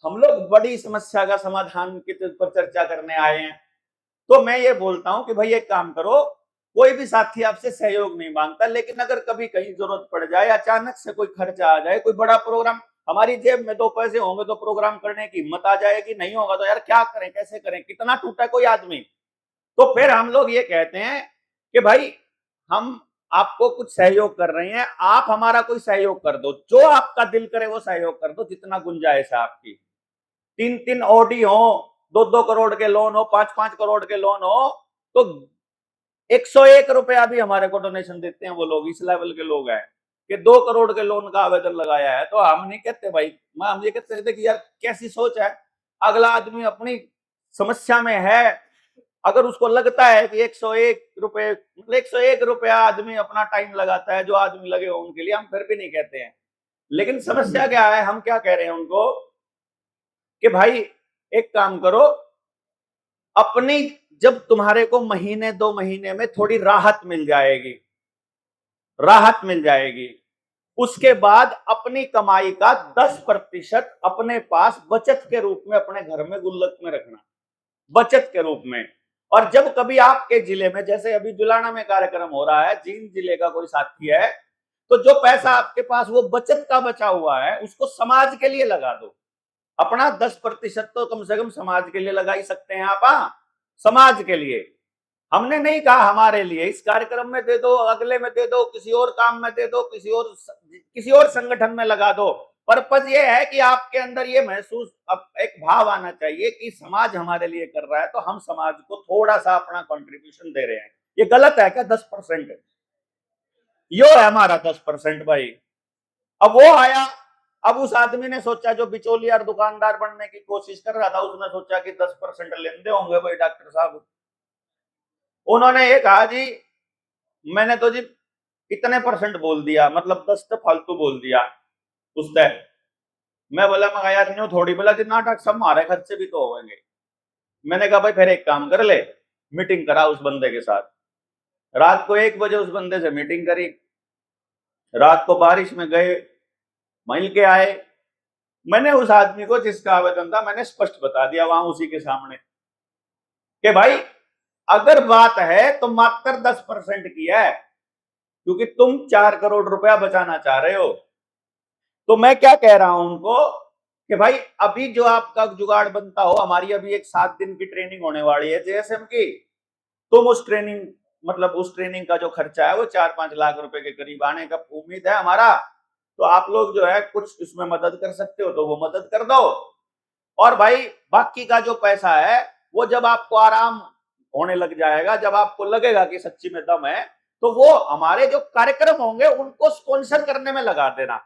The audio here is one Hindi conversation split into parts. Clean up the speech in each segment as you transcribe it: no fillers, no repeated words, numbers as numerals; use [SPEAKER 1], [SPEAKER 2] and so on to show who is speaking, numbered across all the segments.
[SPEAKER 1] हम लोग बड़ी समस्या का समाधान के पर चर्चा करने आए हैं। तो मैं ये बोलता हूं कि भाई एक काम करो, कोई भी साथी आपसे सहयोग नहीं मांगता, लेकिन अगर कभी कहीं जरूरत पड़ जाए, अचानक से कोई खर्चा आ जाए, कोई बड़ा प्रोग्राम, हमारी जेब में दो पैसे होंगे तो प्रोग्राम करने की हिम्मत आ जाएगी, नहीं होगा तो यार क्या करें, कैसे करें, कितना टूटा कोई आदमी। तो फिर हम लोग ये कहते हैं कि भाई हम आपको कुछ सहयोग कर रहे हैं, आप हमारा कोई सहयोग कर दो, जो आपका दिल करे वो सहयोग कर दो, जितना गुंजाइश है आपकी। 3-3 ऑडी हो, 2-2 करोड़ के लोन हो, 5-5 करोड़ के लोन हो, तो 101 रुपया भी हमारे को डोनेशन देते हैं वो लोग, इस लेवल के लोग हैं कि 2 करोड़ के लोन का आवेदन लगाया है। तो हम नहीं कहते भाई, हम ये कहते थे कि यार कैसी सोच है, अगला आदमी अपनी समस्या में है, अगर उसको लगता है कि 101 रुपए, 101 रुपया आदमी अपना टाइम लगाता है, जो आदमी लगे हो उनके लिए हम फिर भी नहीं कहते हैं। लेकिन समस्या क्या है, हम क्या कह रहे हैं उनको कि भाई एक काम करो, अपनी जब तुम्हारे को महीने 2 महीने में थोड़ी राहत मिल जाएगी, राहत मिल जाएगी, उसके बाद अपनी कमाई का 10% अपने पास बचत के रूप में अपने घर में गुल्लक में रखना, बचत के रूप में। और जब कभी आपके जिले में, जैसे अभी जुलाना में कार्यक्रम हो रहा है, जींद जिले का कोई साथी है, तो जो पैसा आपके पास वो बचत का बचा हुआ है उसको समाज के लिए लगा दो। अपना 10% तो कम से कम समाज के लिए लगा ही सकते हैं आप। हाँ, समाज के लिए, हमने नहीं कहा हमारे लिए, इस कार्यक्रम में दे दो, अगले में दे दो, किसी और काम में दे दो, किसी और संगठन में लगा दो। पर्पज ये है कि आपके अंदर ये महसूस, अब एक भाव आना चाहिए कि समाज हमारे लिए कर रहा है, तो हम समाज को थोड़ा सा अपना कंट्रीब्यूशन दे रहे हैं। ये गलत है क्या? 10% यो है हमारा 10% भाई। अब वो आया, अब उस आदमी ने सोचा, जो बिचौलिया और दुकानदार बनने की कोशिश कर रहा था, उसने सोचा कि 10% लेंदे होंगे भाई डॉक्टर साहब। उन्होंने ये कहा जी, मैंने तो जी इतने परसेंट बोल दिया, मतलब 10 तो फालतू बोल दिया उसने। मैं बोला, मैं यार न्यू थोड़ी बोला जी, नाटक सब हमारे खर्चे भी तो होंगे। मैंने कहा भाई फिर एक काम कर ले, मीटिंग करा उस बंदे के साथ। रात को 1 बजे उस बंदे से मीटिंग करी, रात को बारिश में गए, मिल के आए। मैंने उस आदमी को जिसका आवेदन था, मैंने स्पष्ट बता दिया वहां उसी के सामने कि भाई अगर बात है तो मात्र 10% की है, क्योंकि तुम 4 करोड़ रुपया बचाना चाह रहे हो। तो मैं क्या कह रहा हूं उनको कि भाई अभी जो आपका जुगाड़ बनता हो, हमारी अभी एक 7 दिन की ट्रेनिंग होने वाली है जेएसएम की, तुम उस ट्रेनिंग, मतलब उस ट्रेनिंग का जो खर्चा है वो 4-5 लाख रुपए के करीब आने का उम्मीद है हमारा। तो आप लोग जो है कुछ इसमें मदद कर सकते हो तो वो मदद कर दो। और भाई बाकी का जो पैसा है वो जब आपको आराम होने लग जाएगा, जब आपको लगेगा कि सच्ची में दम है, तो वो हमारे जो कार्यक्रम होंगे उनको स्पॉन्सर करने में लगा देना।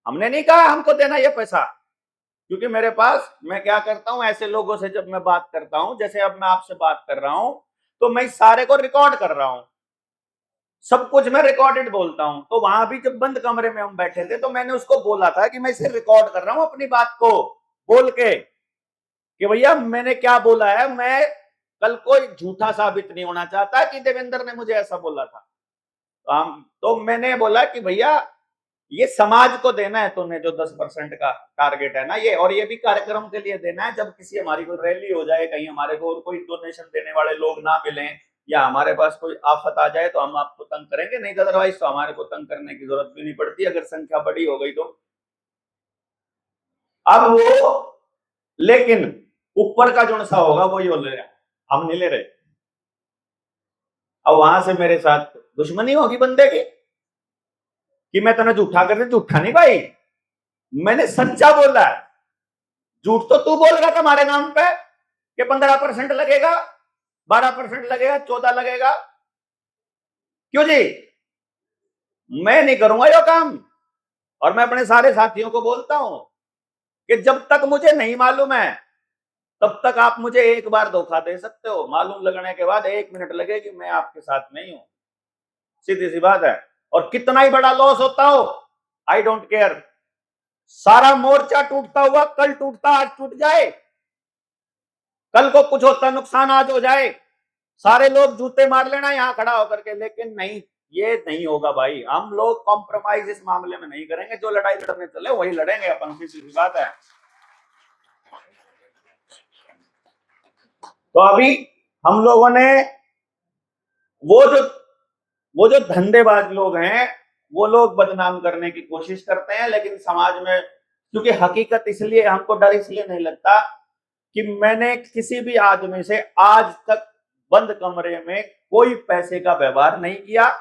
[SPEAKER 1] हमने नहीं कहा हमको देना ये पैसा, क्योंकि मेरे पास, मैं क्या करता हूं, ऐसे लोगों से जब मैं बात करता हूं, जैसे अब मैं आपसे बात कर रहा हूं, तो मैं सारे को रिकॉर्ड कर रहा हूं, सब कुछ मैं रिकॉर्डेड बोलता हूं। तो वहां भी जब बंद कमरे में हम बैठे थे तो मैंने उसको बोला था कि मैं इसे रिकॉर्ड कर रहा हूं अपनी बात को बोल के, कि भैया मैंने क्या बोला है, मैं कल कोई झूठा साबित नहीं होना चाहता कि देवेंद्र ने मुझे ऐसा बोला था। तो मैंने बोला कि भैया ये समाज को देना है तुम्हें, जो 10% का टारगेट है ना ये, और ये भी कार्यक्रम के लिए देना है। जब किसी हमारी कोई रैली हो जाए, कहीं हमारे को और कोई डोनेशन देने वाले लोग ना मिले, या हमारे पास कोई आफत आ जाए, तो हम आपको तंग करेंगे, नहीं तो अदरवाइज तो हमारे को तंग करने की जरूरत भी नहीं पड़ती अगर संख्या बड़ी हो गई तो। अब वो, लेकिन ऊपर का जो नशा होगा वो ये ले रहा, हम नहीं ले रहे। अब वहां से मेरे साथ दुश्मनी होगी बंदे की कि मैं तेना झूठा कर दे, झूठा नहीं भाई, मैंने सच्चा बोला है। झूठ तो तू बोल रहा था हमारे नाम पे कि 15% लगेगा, 12% लगेगा, 14 लगेगा, क्यों जी? मैं नहीं करूंगा ये काम। और मैं अपने सारे साथियों को बोलता हूं कि जब तक मुझे नहीं मालूम है तब तक आप मुझे एक बार धोखा दे सकते हो, मालूम लगने के बाद 1 मिनट लगेगी, मैं आपके साथ नहीं हूं, सीधी सी बात है। और कितना ही बड़ा लॉस होता हो, आई डोंट केयर। सारा मोर्चा टूटता हुआ कल टूटता, आज टूट जाए, कल को कुछ होता नुकसान आज हो जाए, सारे लोग जूते मार लेना यहां खड़ा होकर के, लेकिन नहीं, ये नहीं होगा भाई। हम लोग कॉम्प्रोमाइज इस मामले में नहीं करेंगे, जो लड़ाई लड़ने चले वही लड़ेंगे अपन, सीधी सी बात है। तो अभी हम लोगों ने वो जो धंधेबाज लोग हैं वो लोग बदनाम करने की कोशिश करते हैं, लेकिन समाज में क्योंकि हकीकत इसलिए हमको डर इसलिए नहीं लगता कि मैंने किसी भी आदमी से आज तक बंद कमरे में कोई पैसे का व्यवहार नहीं किया।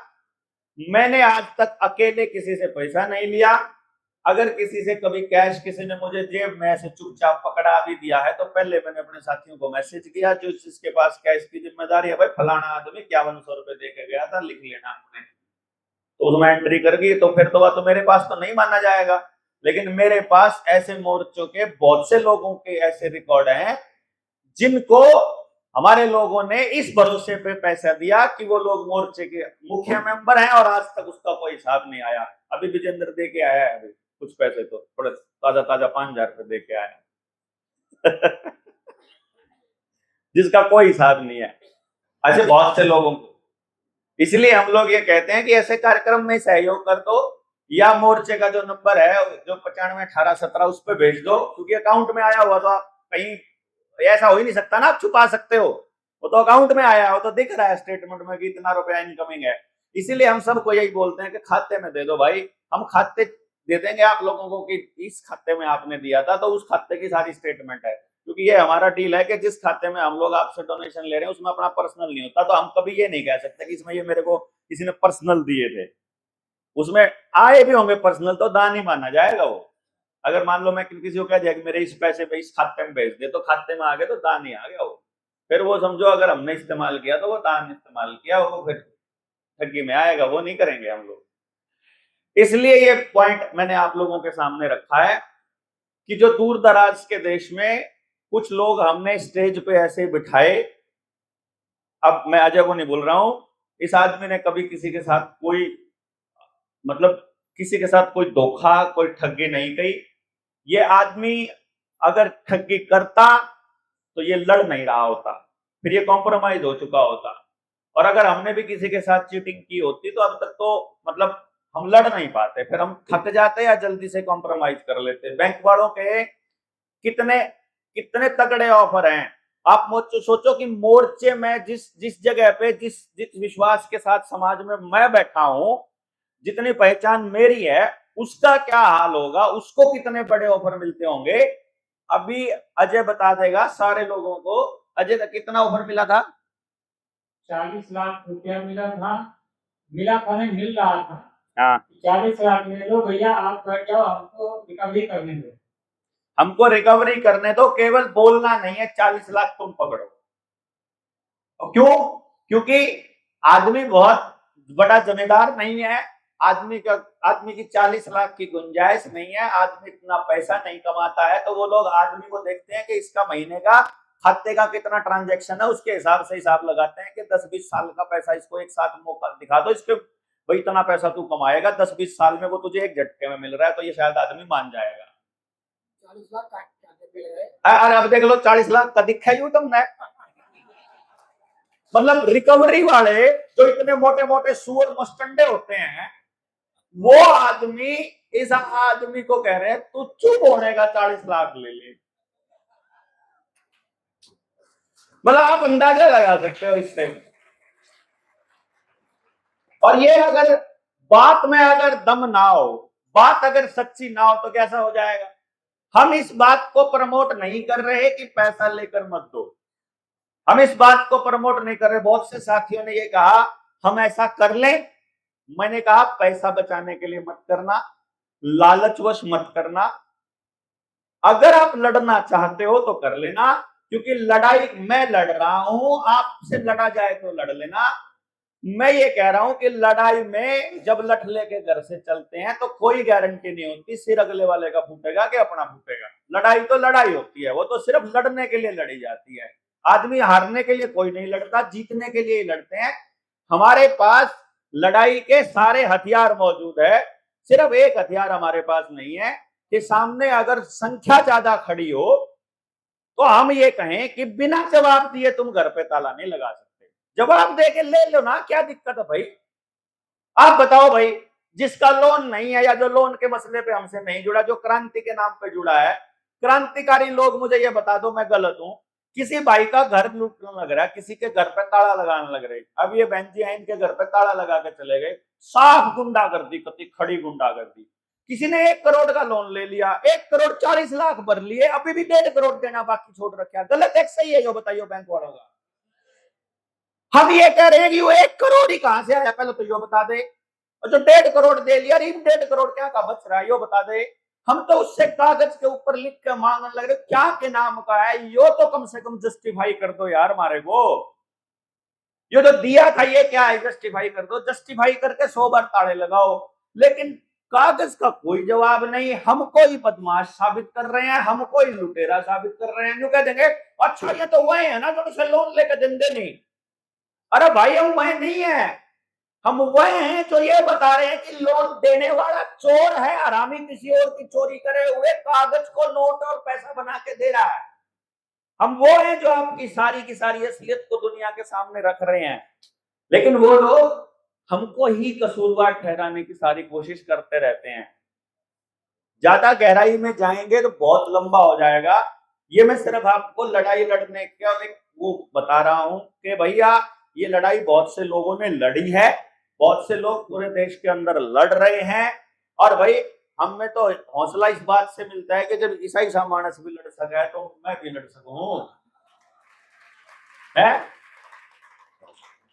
[SPEAKER 1] मैंने आज तक अकेले किसी से पैसा नहीं लिया। अगर किसी से कभी कैश किसी ने मुझे जेब में ऐसे चुपचाप पकड़ा भी दिया है तो पहले मैंने अपने साथियों को मैसेज किया, जो जिसके पास कैश की जिम्मेदारी है, भाई फलाना आदमी 5100 रुपए दे के गया था, लिख लेना आपने, तो उसमें एंट्री कर गई तो फिर तो मेरे पास तो नहीं माना जाएगा। लेकिन मेरे पास ऐसे मोर्चों के बहुत से लोगों के ऐसे रिकॉर्ड हैं जिनको हमारे लोगों ने इस भरोसे पे पैसा दिया कि वो लोग मोर्चे के मुखिया मेंबर हैं और आज तक उसका कोई हिसाब नहीं आया। अभी विजेंद्र दे के आया है अभी कुछ पैसे, तो थोड़ा ताजा ताजा 5000 रुपए दे के आया जिसका कोई हिसाब नहीं है। ऐसे बहुत से लोगों को, इसलिए हम लोग ये कहते हैं कि ऐसे कार्यक्रम में सहयोग कर दो, या मोर्चे का जो नंबर है जो 951817 उस पर भेज दो, क्योंकि अकाउंट में आया हुआ तो आप कहीं ऐसा हो ही नहीं सकता ना आप छुपा सकते हो, वो तो अकाउंट में आया हो तो दिख रहा है स्टेटमेंट में कि इतना रुपया इनकमिंग है। इसीलिए हम सबको यही बोलते हैं कि खाते में दे दो भाई, हम खाते दे देंगे आप लोगों को कि इस खाते में आपने दिया था तो उस खाते की सारी स्टेटमेंट है, क्योंकि ये हमारा डील है कि जिस खाते में हम लोग आपसे डोनेशन ले रहे हैं उसमें अपना पर्सनल नहीं होता, तो हम कभी ये नहीं कह सकते कि इसमें ये मेरे को किसी ने पर्सनल दिए थे, उसमें आए भी होंगे पर्सनल तो दान ही माना जाएगा वो। अगर मान लो मैं किसी को कह दिया कि मेरे इस पैसे पे इस खाते में भेज दे, तो खाते में आ गए तो दान ही आ गया वो, फिर वो समझो अगर हमने इस्तेमाल किया तो वो दान इस्तेमाल किया, वो फिर ठगी में आएगा, वो नहीं करेंगे हम लोग। इसलिए ये पॉइंट मैंने आप लोगों के सामने रखा है कि जो दूर दराज के देश में कुछ लोग हमने स्टेज पे ऐसे बिठाए, अब मैं अजय को नहीं बोल रहा हूं, इस आदमी ने कभी किसी के साथ कोई मतलब किसी के साथ कोई धोखा कोई ठगी नहीं की। ये आदमी अगर ठगी करता तो ये लड़ नहीं रहा होता, फिर ये कॉम्प्रोमाइज हो चुका होता, और अगर हमने भी किसी के साथ चीटिंग की होती तो अब तक तो मतलब हम लड़ नहीं पाते, फिर हम थक जाते या जल्दी से कॉम्प्रोमाइज कर लेते। बैंक वालों के कितने कितने तगड़े ऑफर हैं, आप सोचो कि मोर्चे में जिस जिस जगह पे जिस जिस विश्वास के साथ समाज में मैं बैठा हूं, जितनी पहचान मेरी है, उसका क्या हाल होगा, उसको कितने बड़े ऑफर मिलते होंगे। अभी अजय बता देगा सारे लोगों को, अजय का कितना ऑफर मिला था?
[SPEAKER 2] 40 लाख रुपया मिला था, मिला था नहीं मिल रहा था।
[SPEAKER 1] हाँ
[SPEAKER 2] 40 लाख ले लो भैया, आप बैठ जाओ, हमको रिकवरी करने दो,
[SPEAKER 1] हमको रिकवरी करने दो, केवल बोलना नहीं है 40 लाख तुम पकड़ो। और क्यों? क्योंकि आदमी बहुत बड़ा जमींदार नहीं है, आदमी की 40 लाख की गुंजाइश नहीं है, आदमी इतना पैसा नहीं कमाता है, तो वो लोग आदमी को देखते हैं कि इसका महीने का खाते का कितना ट्रांजैक्शन है, उसके हिसाब से हिसाब लगाते हैं कि 10-20 साल का पैसा इसको एक साथ मौका दिखा दो, इसके भाई इतना पैसा तू कमाएगा 10-20 साल में, वो तुझे एक झटके में मिल रहा है, तो ये शायद आदमी मान जाएगा। 40 लाख अरे अब देख लो 40 लाख का दिखा ही तुमने, मतलब रिकवरी वाले जो इतने मोटे मोटे सुअर मस्टंडे होते हैं, वो आदमी इस आदमी को कह रहे हैं तू चुप होने का 40 लाख ले ले। मतलब आप अंदाजा लगा सकते हो इससे। और ये अगर बात में अगर दम ना हो, बात अगर सच्ची ना हो, तो कैसा हो जाएगा। हम इस बात को प्रमोट नहीं कर रहे कि पैसा लेकर मत दो, हम इस बात को प्रमोट नहीं कर रहे। बहुत से साथियों ने ये कहा हम ऐसा कर लें, मैंने कहा पैसा बचाने के लिए मत करना, लालचवश मत करना, अगर आप लड़ना चाहते हो तो कर लेना, क्योंकि लड़ाई मैं लड़ रहा हूं, आपसे लड़ा जाए तो लड़ लेना। मैं ये कह रहा हूं कि लड़ाई में जब लठ लेके घर से चलते हैं तो कोई गारंटी नहीं होती सिर अगले वाले का फूटेगा कि अपना फूटेगा। लड़ाई तो लड़ाई होती है, वो तो सिर्फ लड़ने के लिए लड़ी जाती है। आदमी हारने के लिए कोई नहीं लड़ता, जीतने के लिए ही लड़ते हैं। हमारे पास लड़ाई के सारे हथियार मौजूद है, सिर्फ एक हथियार हमारे पास नहीं है कि सामने अगर संख्या ज्यादा खड़ी हो तो हम ये कहें कि बिना जवाब दिए तुम घर पे ताला नहीं लगा सकते, जवाब दे के ले लो ना, क्या दिक्कत है भाई। आप बताओ भाई, जिसका लोन नहीं है या जो लोन के मसले पे हमसे नहीं जुड़ा, जो क्रांति के नाम पे जुड़ा है, क्रांतिकारी लोग, मुझे ये बता दो मैं गलत हूं, किसी भाई का घर लूटने लग रहा है, किसी के घर पे ताला लगाने लग रहे। अब ये बहन जी हैं, इनके घर पे ताला लगा के चले गए, साफ गुंडागर्दी, कति खड़ी गुंडागर्दी। किसी ने 1 करोड़ का लोन ले लिया, 1 करोड़ 40 लाख भर लिए, अभी भी 1.5 करोड़ देना बाकी छोड़ रखा है। गलत है सही है यो बताइए बैंक वालों का? हम ये कह रहे हैं कि वो 1 करोड़ ही कहां से आया, पहले तो यो बता दे। और जो 1.5 करोड़ दे लिया, 1.5 करोड़ क्या का बच रहा है यो बता दे। हम तो उससे कागज के ऊपर लिख के मांगने लग रहे, क्या के नाम का है यो तो कम से कम जस्टिफाई कर दो यार हमारे को। ये तो दिया था ये क्या है, जस्टिफाई कर दो। जस्टिफाई करके 100 बार ताड़े लगाओ, लेकिन कागज का कोई जवाब नहीं। हमको ही बदमाश साबित कर रहे हैं, हमको ही लुटेरा साबित कर रहे हैं। जो कह देंगे अच्छा ये तो वही है ना जो उसे लोन लेकर देंगे नहीं। अरे भाई हम वह नहीं है, हम वह हैं जो ये बता रहे हैं कि लोन देने वाला चोर है, हरामी किसी और की चोरी करे हुए कागज को नोट और पैसा बना के दे रहा है। हम वो हैं जो आपकी सारी की सारी असलियत को दुनिया के सामने रख रहे हैं, लेकिन वो लोग हमको ही कसूरवार ठहराने की सारी कोशिश करते रहते हैं। ज्यादा गहराई में जाएंगे तो बहुत लंबा हो जाएगा। ये मैं सिर्फ आपको लड़ाई लड़ने का एक वो बता रहा हूं कि भैया ये लड़ाई बहुत से लोगों ने लड़ी है, बहुत से लोग पूरे देश के अंदर लड़ रहे हैं। और भाई हमें तो हौसला इस बात से मिलता है कि जब ईसाई सा मानस भी लड़ सका है तो मैं भी लड़ सकूं है।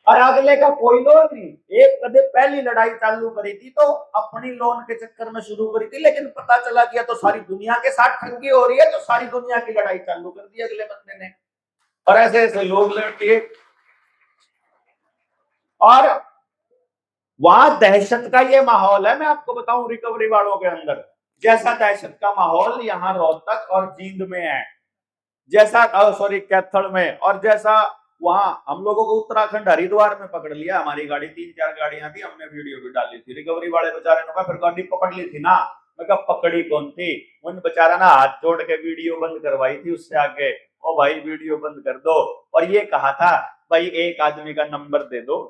[SPEAKER 1] और अगले का कोई लोन नहीं। एक कदम पहली लड़ाई चालू करी थी तो अपनी लोन के चक्कर में शुरू करी थी, लेकिन पता चला कि तो सारी दुनिया के साथ ठगी हो रही है, तो सारी दुनिया की लड़ाई चालू कर दी अगले बंदे ने। और ऐसे ऐसे लोग लड़ते, और वहां दहशत का ये माहौल है। मैं आपको बताऊं रिकवरी वालों के अंदर जैसा दहशत का माहौल यहाँ रोहतक और जींद में है, जैसा सॉरी कैथल में, और जैसा वहां हम लोगों को उत्तराखंड हरिद्वार में पकड़ लिया। हमारी गाड़ी 3-4 गाड़ियां थी, हमने वीडियो भी डाली थी। रिकवरी वाले बेचारे ने कहा फिर गाड़ी पकड़ ली थी ना। मैं कहा पकड़ी कौन थी? उन बेचारा ना हाथ जोड़ के वीडियो बंद करवाई थी उससे आगे, ओ भाई वीडियो बंद कर दो। और ये कहा था भाई एक आदमी का नंबर दे दो,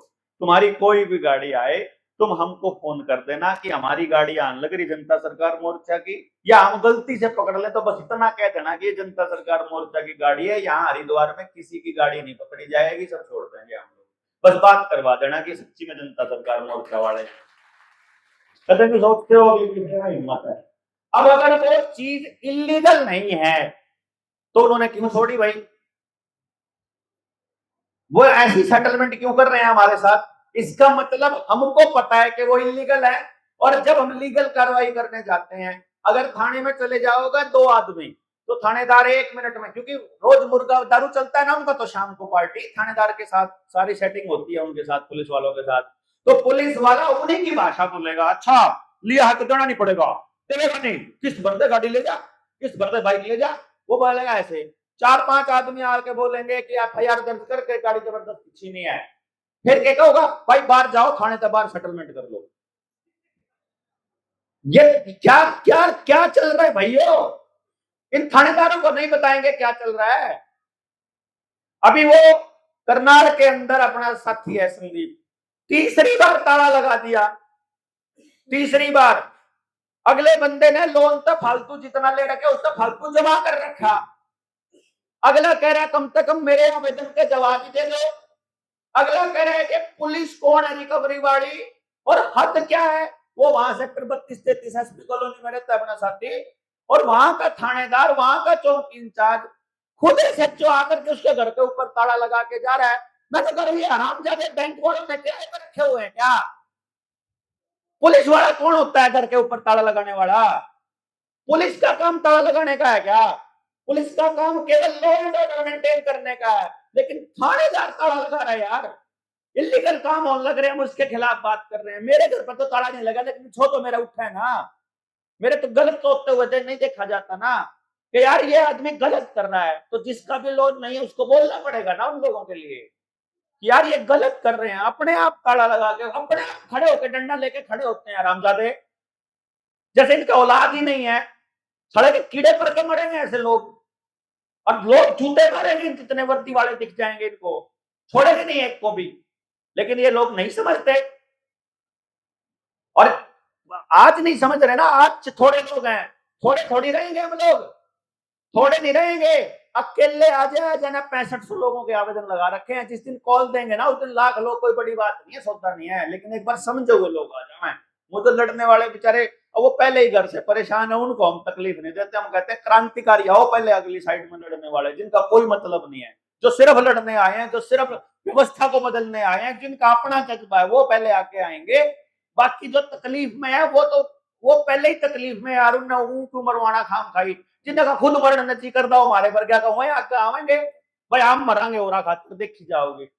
[SPEAKER 1] तुम्हारी कोई भी गाड़ी आए तुम हमको फोन कर देना कि हमारी गाड़ी आने लग रही जनता सरकार मोर्चा की, या हम गलती से पकड़ ले तो बस इतना कह देना कि जनता सरकार मोर्चा की गाड़ी है, यहाँ हरिद्वार में किसी की गाड़ी नहीं पकड़ी जाएगी, सब छोड़ देंगे हम लोग। बस बात करवा देना कि सच्ची में जनता सरकार मोर्चा वाले कहते सोचते हो हिम्मत है। अब अगर वो चीज इलीगल नहीं है तो उन्होंने क्यों छोड़ी भाई? वो ऐसी सेटलमेंट क्यों कर रहे हैं हमारे साथ? इसका मतलब हमको पता है कि वो इलीगल है। और जब हम लीगल कार्रवाई करने जाते हैं, अगर थाने में चले जाओगे 2 आदमी तो थानेदार 1 मिनट में, क्योंकि रोज मुर्गा दारू चलता है ना उनका, तो शाम को पार्टी थानेदार के साथ सारी सेटिंग होती है उनके साथ, पुलिस वालों के साथ। तो पुलिस वाला उन्हीं की भाषा बोलेगा, अच्छा लिया है तो देना नहीं पड़ेगा, देगा नहीं, किस बंदे गाड़ी ले जा, किस बंदे बाइक ले जा, वो बोलेगा ऐसे। 4-5 आदमी आके बोलेंगे कि FIR दर्ज करके गाड़ी जबरदस्ती छीनी है। फिर क्या होगा भाई, बाहर जाओ, थाने से बाहर सेटलमेंट कर लो। ये क्या क्या क्या चल रहा है भाइयों? इन थानेदारों को नहीं बताएंगे क्या चल रहा है? अभी वो करनाल के अंदर अपना साथी है संदीप, तीसरी बार ताला लगा दिया, तीसरी बार। अगले बंदे ने लोन तो फालतू जितना ले रखे उसका फालतू जमा कर रखा। अगला कह रहा है कम से कम मेरे आवेदन के जवाब दे दो। अगला कह रहा है कि पुलिस कौन है रिकवरी वाली, और हद क्या है। वो वहां सेक्टर 32-33 एसपी कॉलोनी में रहता है अपना साथी, और वहां का थानेदार, वहां का चौकी इंचार्ज खुद सच्चो आकर के उसके घर के ऊपर ताला लगा के जा रहा है। मैं तो कर हरामजादे बैंक वालों ने किराए पर रखे हुए हैं क्या? पुलिस वाला कौन होता है घर के ऊपर ताला लगाने वाला? पुलिस का काम ताला लगाने का है क्या? पुलिस का काम केवल लॉ एंड ऑर्डर मेंटेन करने का है, लेकिन थानेदार ताला लगा रहा है यार। इलीगल काम होने लग रहे हैं, हम उसके खिलाफ बात कर रहे हैं। मेरे घर पर तो ताला नहीं लगा, लेकिन छो तो मेरा उठा है ना। मेरे तो गलत सोचते हुए नहीं देखा जाता ना कि यार ये आदमी गलत कर रहा है, तो जिसका भी लोन नहीं है उसको बोलना पड़ेगा ना उन लोगों के लिए, यार ये गलत कर रहे हैं। अपने आप ताला लगा के अपने आप खड़े होकर डंडा लेके खड़े होते हैं आरामजादे, जैसे इनका औलाद ही नहीं है। सड़क के कीड़े पर के मरेंगे ऐसे लोग, और लोग जूते मारेंगे जितने वर्दी वाले दिख जाएंगे, इनको छोड़ेंगे नहीं एक को भी। लेकिन ये लोग नहीं समझते, और आज नहीं समझ रहे ना, आज थोड़े लोग हैं, थोड़े थोड़ी रहेंगे हम लोग, थोड़े नहीं रहेंगे। अकेले आ जाए जना 6500 लोगों के आवेदन लगा रखे हैं। जिस दिन कॉल देंगे ना उस दिन लाख लोग, कोई बड़ी बात नहीं है, सौदा नहीं है, लेकिन एक बार समझो वो लोग आ जाए। वो तो लड़ने वाले बेचारे, वो पहले ही घर से परेशान है, उनको हम तकलीफ नहीं देते। हम कहते हैं क्रांतिकारी आओ पहले अगली साइड में लड़ने वाले, जिनका कोई मतलब नहीं है, जो सिर्फ लड़ने आए हैं, जो सिर्फ व्यवस्था को बदलने आए हैं, जिनका अपना जज्बा है, वो पहले आके आएंगे। बाकी जो तकलीफ में है वो पहले ही तकलीफ में, यार उन्हें क्यों मरवाना खाम खाई, जिन्हें खुद मरण नची कर दो हमारे पर क्या कहूँ आगे आवेंगे भाई, हम मरांगे और खातिर देखी जाओगे।